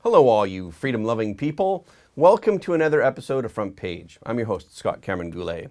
Hello all you freedom-loving people. Welcome to another episode of Front Page. I'm your host, Scott Cameron Goulet.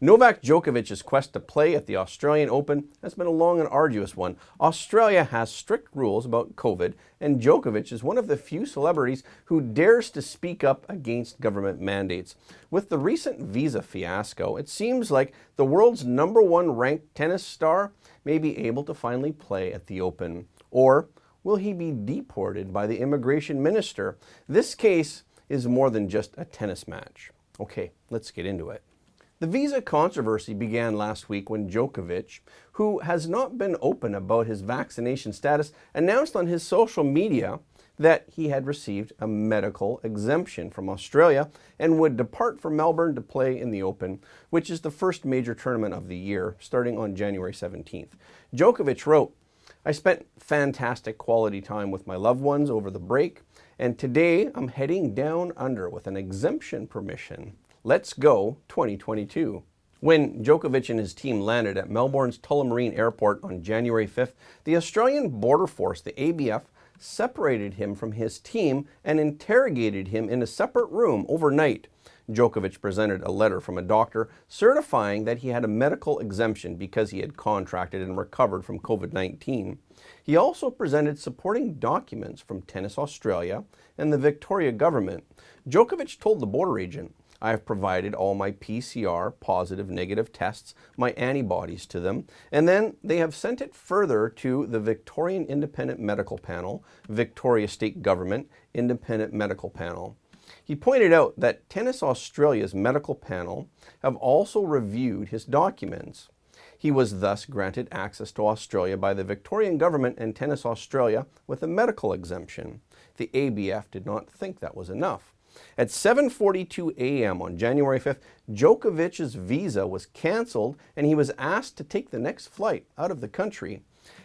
Novak Djokovic's quest to play at the Australian Open has been a long and arduous one. Australia has strict rules about COVID, and Djokovic is one of the few celebrities who dares to speak up against government mandates. With the recent visa fiasco, it seems like the world's #1 ranked tennis star may be able to finally play at the Open. Or will he be deported by the immigration minister? This case is more than just a tennis match. Okay, let's get into it. The visa controversy began last week when Djokovic, who has not been open about his vaccination status, announced on his social media that he had received a medical exemption from Australia and would depart for Melbourne to play in the Open, which is the first major tournament of the year, starting on January 17th. Djokovic wrote, "I spent fantastic quality time with my loved ones over the break, and today I'm heading down under with an exemption permission. Let's go 2022. When Djokovic and his team landed at Melbourne's Tullamarine Airport on January 5th, the Australian Border Force, the ABF, separated him from his team and interrogated him in a separate room overnight. Djokovic presented a letter from a doctor certifying that he had a medical exemption because he had contracted and recovered from COVID-19. He also presented supporting documents from Tennis Australia and the Victoria government. Djokovic told the border agent, "I have provided all my PCR, positive, negative tests, my antibodies to them, and then they have sent it further to the Victorian Independent Medical Panel, Victoria State Government Independent Medical Panel." He pointed out that Tennis Australia's medical panel have also reviewed his documents. He was thus granted access to Australia by the Victorian government and Tennis Australia with a medical exemption. The ABF did not think that was enough. At 7:42 a.m. on January 5th, Djokovic's visa was cancelled and he was asked to take the next flight out of the country.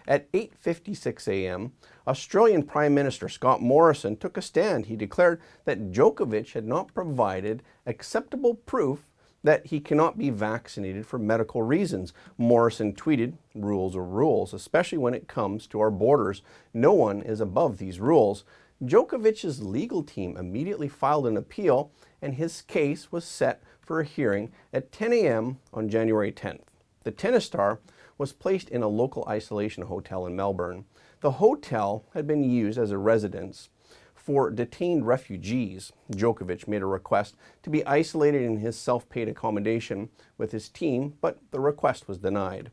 At 8:56 a.m., Australian Prime Minister Scott Morrison took a stand. He declared that Djokovic had not provided acceptable proof that he cannot be vaccinated for medical reasons. Morrison tweeted, "Rules are rules, especially when it comes to our borders. No one is above these rules." Djokovic's legal team immediately filed an appeal, and his case was set for a hearing at 10 a.m. on January 10th. The tennis star was placed in a local isolation hotel in Melbourne. The hotel had been used as a residence for detained refugees. Djokovic made a request to be isolated in his self-paid accommodation with his team, but the request was denied.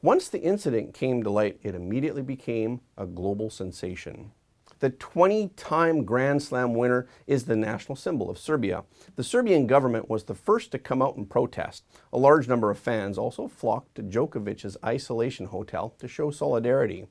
Once the incident came to light, it immediately became a global sensation. The 20-time Grand Slam winner is the national symbol of Serbia. The Serbian government was the first to come out and protest. A large number of fans also flocked to Djokovic's isolation hotel to show solidarity.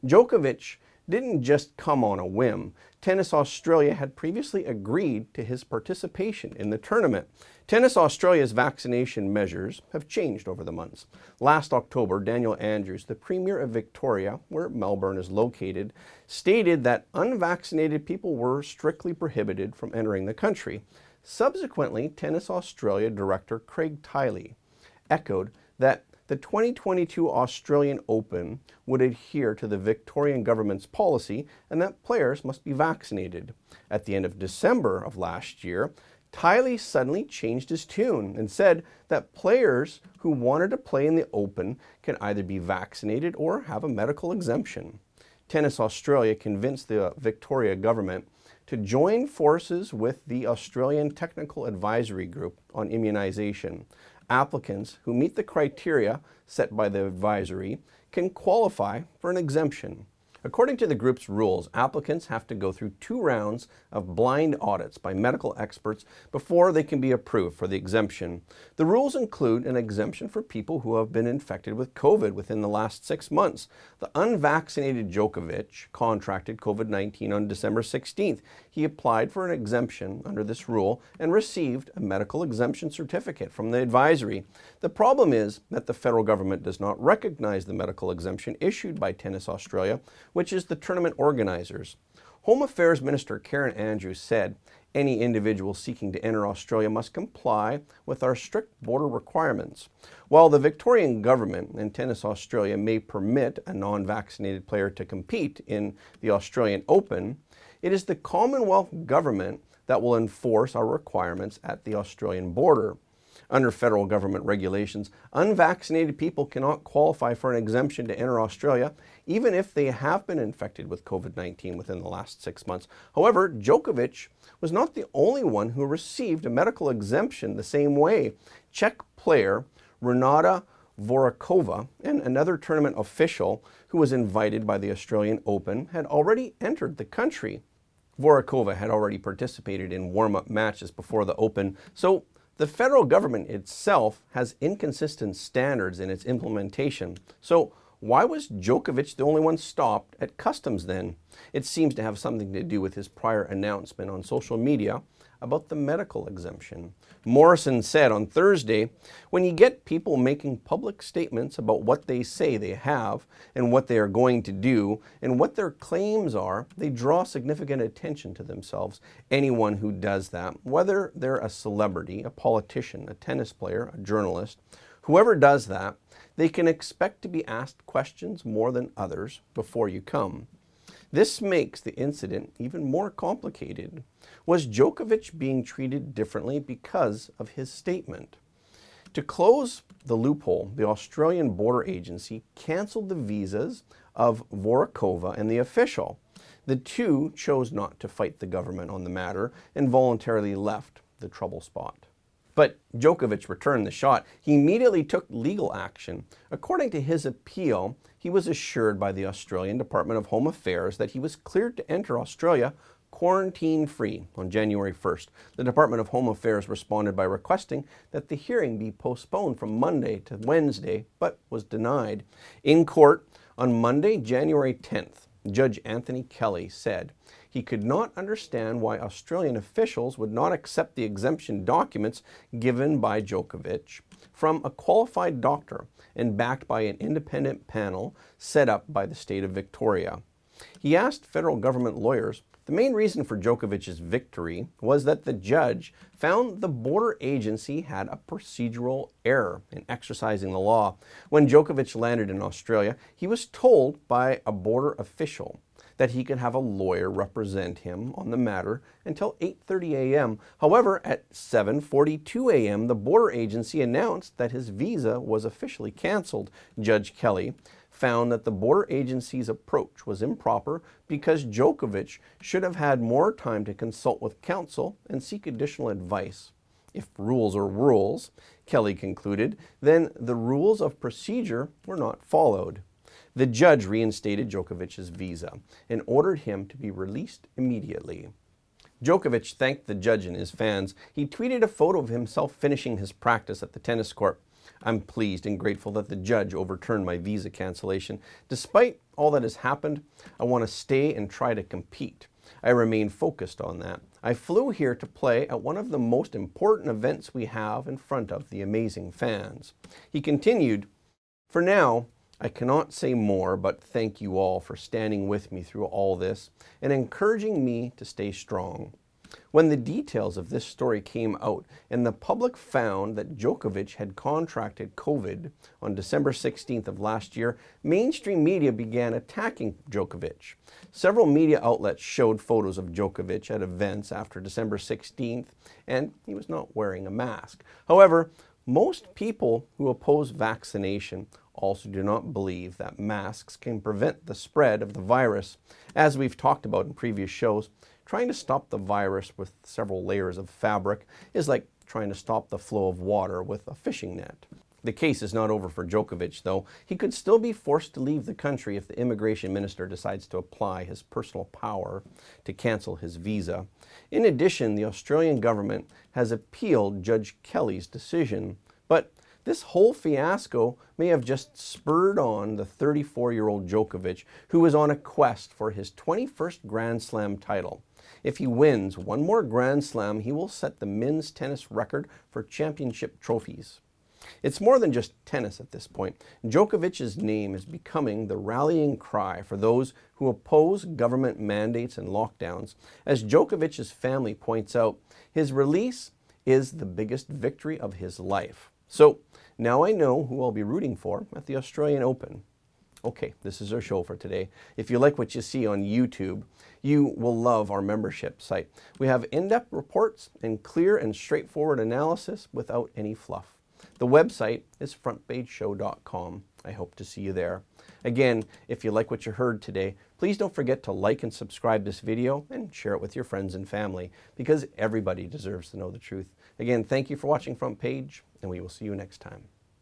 Djokovic didn't just come on a whim. Tennis Australia had previously agreed to his participation in the tournament. Tennis Australia's vaccination measures have changed over the months. Last October, Daniel Andrews, the Premier of Victoria, where Melbourne is located, stated that unvaccinated people were strictly prohibited from entering the country. Subsequently, Tennis Australia Director Craig Tiley echoed that the 2022 Australian Open would adhere to the Victorian government's policy and that players must be vaccinated. At the end of December of last year, Tiley suddenly changed his tune and said that players who wanted to play in the Open can either be vaccinated or have a medical exemption. Tennis Australia convinced the Victoria government to join forces with the Australian Technical Advisory Group on immunization. Applicants who meet the criteria set by the advisory can qualify for an exemption. According to the group's rules, applicants have to go through 2 rounds of blind audits by medical experts before they can be approved for the exemption. The rules include an exemption for people who have been infected with COVID within the last 6 months. The unvaccinated Djokovic contracted COVID-19 on December 16th. He applied for an exemption under this rule and received a medical exemption certificate from the advisory. The problem is that the federal government does not recognize the medical exemption issued by Tennis Australia, which is the tournament organizers. Home Affairs Minister Karen Andrews said, "Any individual seeking to enter Australia must comply with our strict border requirements." While the Victorian government and Tennis Australia may permit a non-vaccinated player to compete in the Australian Open, It is the Commonwealth government that will enforce our requirements at the Australian border. Under federal government regulations, unvaccinated people cannot qualify for an exemption to enter Australia, even if they have been infected with COVID-19 within the last 6 months. However, Djokovic was not the only one who received a medical exemption the same way. Czech player Renata Voráčová and another tournament official who was invited by the Australian Open had already entered the country. Voráčová had already participated in warm-up matches before the Open, so the federal government itself has inconsistent standards in its implementation. So why was Djokovic the only one stopped at customs then? It seems to have something to do with his prior announcement on social media about the medical exemption. Morrison said on Thursday, when you get people making public statements about what they say they have and what they are going to do and what their claims are, they draw significant attention to themselves. Anyone who does that, whether they're a celebrity, a politician, a tennis player, a journalist, whoever does that, they can expect to be asked questions more than others before you come. This makes the incident even more complicated. Was Djokovic being treated differently because of his statement? To close the loophole, the Australian Border Agency canceled the visas of Voráčová and the official. The two chose not to fight the government on the matter and voluntarily left the trouble spot. But Djokovic returned the shot. He immediately took legal action. According to his appeal, he was assured by the Australian Department of Home Affairs that he was cleared to enter Australia quarantine-free on January 1st. The Department of Home Affairs responded by requesting that the hearing be postponed from Monday to Wednesday, but was denied. In court on Monday, January 10th, Judge Anthony Kelly said he could not understand why Australian officials would not accept the exemption documents given by Djokovic from a qualified doctor and backed by an independent panel set up by the state of Victoria. He asked federal government lawyers. The main reason for Djokovic's victory was that the judge found the border agency had a procedural error in exercising the law. When Djokovic landed in Australia, he was told by a border official that he could have a lawyer represent him on the matter until 8:30 a.m. However, at 7:42 a.m., the border agency announced that his visa was officially canceled. Judge Kelly found that the border agency's approach was improper because Djokovic should have had more time to consult with counsel and seek additional advice. If rules are rules, Kelly concluded, then the rules of procedure were not followed. The judge reinstated Djokovic's visa and ordered him to be released immediately. Djokovic thanked the judge and his fans. He tweeted a photo of himself finishing his practice at the tennis court. I'm pleased and grateful that the judge overturned my visa cancellation. Despite all that has happened, I want to stay and try to compete. I remain focused on that. I flew here to play at one of the most important events we have in front of the amazing fans. He continued, for now, I cannot say more, but thank you all for standing with me through all this and encouraging me to stay strong. When the details of this story came out and the public found that Djokovic had contracted COVID on December 16th of last year, mainstream media began attacking Djokovic. Several media outlets showed photos of Djokovic at events after December 16th, and he was not wearing a mask. However, most people who oppose vaccination also do not believe that masks can prevent the spread of the virus. As we've talked about in previous shows, trying to stop the virus with several layers of fabric is like trying to stop the flow of water with a fishing net. The case is not over for Djokovic, though. He could still be forced to leave the country if the immigration minister decides to apply his personal power to cancel his visa. In addition, the Australian government has appealed Judge Kelly's decision, but this whole fiasco may have just spurred on the 34-year-old Djokovic, who is on a quest for his 21st Grand Slam title. If he wins one more Grand Slam, he will set the men's tennis record for championship trophies. It's more than just tennis at this point. Djokovic's name is becoming the rallying cry for those who oppose government mandates and lockdowns. As Djokovic's family points out, his release is the biggest victory of his life. So now I know who I'll be rooting for at the Australian Open. Okay, this is our show for today. If you like what you see on YouTube, you will love our membership site. We have in-depth reports and clear and straightforward analysis without any fluff. The website is frontpageshow.com. I hope to see you there. Again, if you like what you heard today, please don't forget to like and subscribe this video and share it with your friends and family, because everybody deserves to know the truth. Again, thank you for watching Front Page, and we will see you next time.